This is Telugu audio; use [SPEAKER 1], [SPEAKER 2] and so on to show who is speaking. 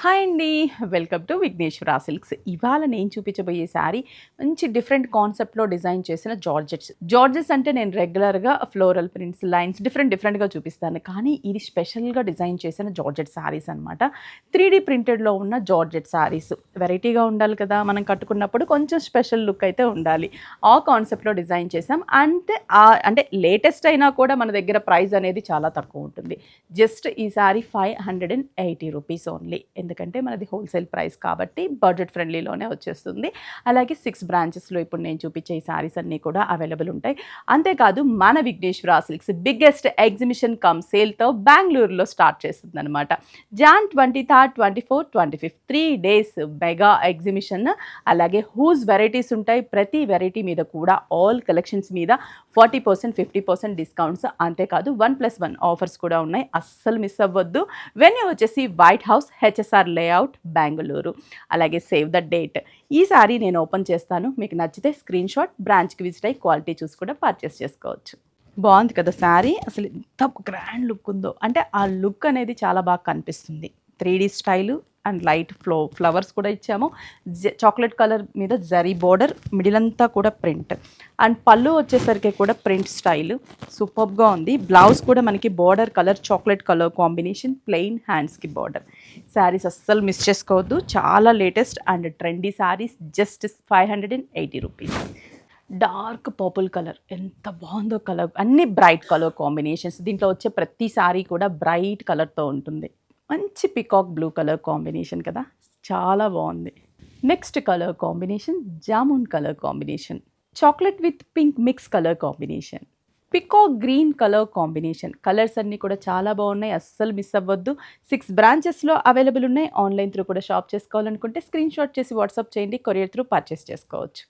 [SPEAKER 1] హాయ్ అండి. Welcome to Vighneshwara Silks. ఇవాళ నేను చూపించబోయే శారీ మంచి డిఫరెంట్ కాన్సెప్ట్‌లో డిజైన్ చేసిన జార్జెట్స్. జార్జెట్స్ అంటే నేను రెగ్యులర్‌గా ఫ్లోరల్ ప్రింట్స్, లైన్స్ డిఫరెంట్‌గా చూపిస్తాను. కానీ ఇది స్పెషల్‌గా డిజైన్ చేసిన జార్జెట్ శారీస్ అనమాట. 3D ప్రింటెడ్‌లో ఉన్న జార్జెట్ శారీస్. వెరైటీగా ఉండాలి కదా! మనం కట్టుకున్నప్పుడు కొంచెం స్పెషల్ లుక్ అయితే ఉండాలి. ఆ కాన్సెప్ట్‌లో డిజైన్ చేసాం. అంటే లేటెస్ట్ అయినా కూడా మన దగ్గర ప్రైస్ అనేది చాలా తక్కువ ఉంటుంది. జస్ట్ ఈ శారీ 580 రూపీస్ ఓన్లీ. ఎందుకంటే మనది హోల్సేల్ ప్రైస్ కాబట్టి బడ్జెట్ ఫ్రెండ్లీలోనే వచ్చేస్తుంది. అలాగే 6 బ్రాంచెస్లో ఇప్పుడు నేను చూపించే ఈ శారీస్ అన్నీ కూడా అవైలబుల్ ఉంటాయి. అంతేకాదు మన Vighneshwara silks biggest exhibition come సేల్తో బెంగళూరులో స్టార్ట్ చేస్తుందన్నమాట. Jan 23, 24, 25 3 days mega exhibition. అలాగే హూజ్ వెరైటీస్ ఉంటాయి. ప్రతి వెరైటీ మీద కూడా ఆల్ కలెక్షన్స్ మీద 40%, 50% డిస్కౌంట్స్. అంతేకాదు 1+1 ఆఫర్స్ కూడా ఉన్నాయి. అస్సలు మిస్ అవ్వద్దు. వెన్యూ వచ్చేసి white house, HSR layout, Bengaluru. అలాగే సేవ్ ద డేట్. ఈ సారీ నేను ఓపెన్ చేస్తాను. మీకు నచ్చితే స్క్రీన్ షాట్, బ్రాంచ్కి విజిట్ అయ్యి క్వాలిటీ చూసి కూడా పర్చేస్ చేసుకోవచ్చు. బాగుంది కదా శారీ. అసలు ఎంత గ్రాండ్ లుక్ ఉందో, అంటే ఆ లుక్ అనేది చాలా బాగా కనిపిస్తుంది. 3D style and light flowers కూడా ఇచ్చాము. చాక్లెట్ కలర్ మీద జరీ బోర్డర్, మిడిల్ అంతా కూడా ప్రింట్. అండ్ పళ్ళు వచ్చేసరికి కూడా ప్రింట్ స్టైల్ సూపర్గా ఉంది. బ్లౌజ్ కూడా మనకి border colour chocolate colour combination, plain హ్యాండ్స్కి బార్డర్. శారీస్ అస్సలు మిస్ చేసుకోవద్దు. చాలా latest and trendy saris. Just 580 rupees. Dark purple colour ఎంత బాగుందో కలర్. అన్ని బ్రైట్ కలర్ కాంబినేషన్స్. దీంట్లో వచ్చే ప్రతి శారీ కూడా బ్రైట్ కలర్తో ఉంటుంది. మంచి పికాక్ బ్లూ కలర్ కాంబినేషన్ కదా, చాలా బాగుంది. Next colour combination jamun colour combination, chocolate with pink mix colour combination, peacock green colour combination. Colours అన్నీ కూడా చాలా బాగున్నాయి. అస్సలు మిస్ అవ్వద్దు. 6 బ్రాంచెస్లో అవైలబుల్ ఉన్నాయి. ఆన్లైన్ త్రూ కూడా షాప్ చేసుకోవాలనుకుంటే స్క్రీన్ షాట్ చేసి వాట్సాప్ చేయండి. కొరియర్ త్రూ పర్చేస్ చేసుకోవచ్చు.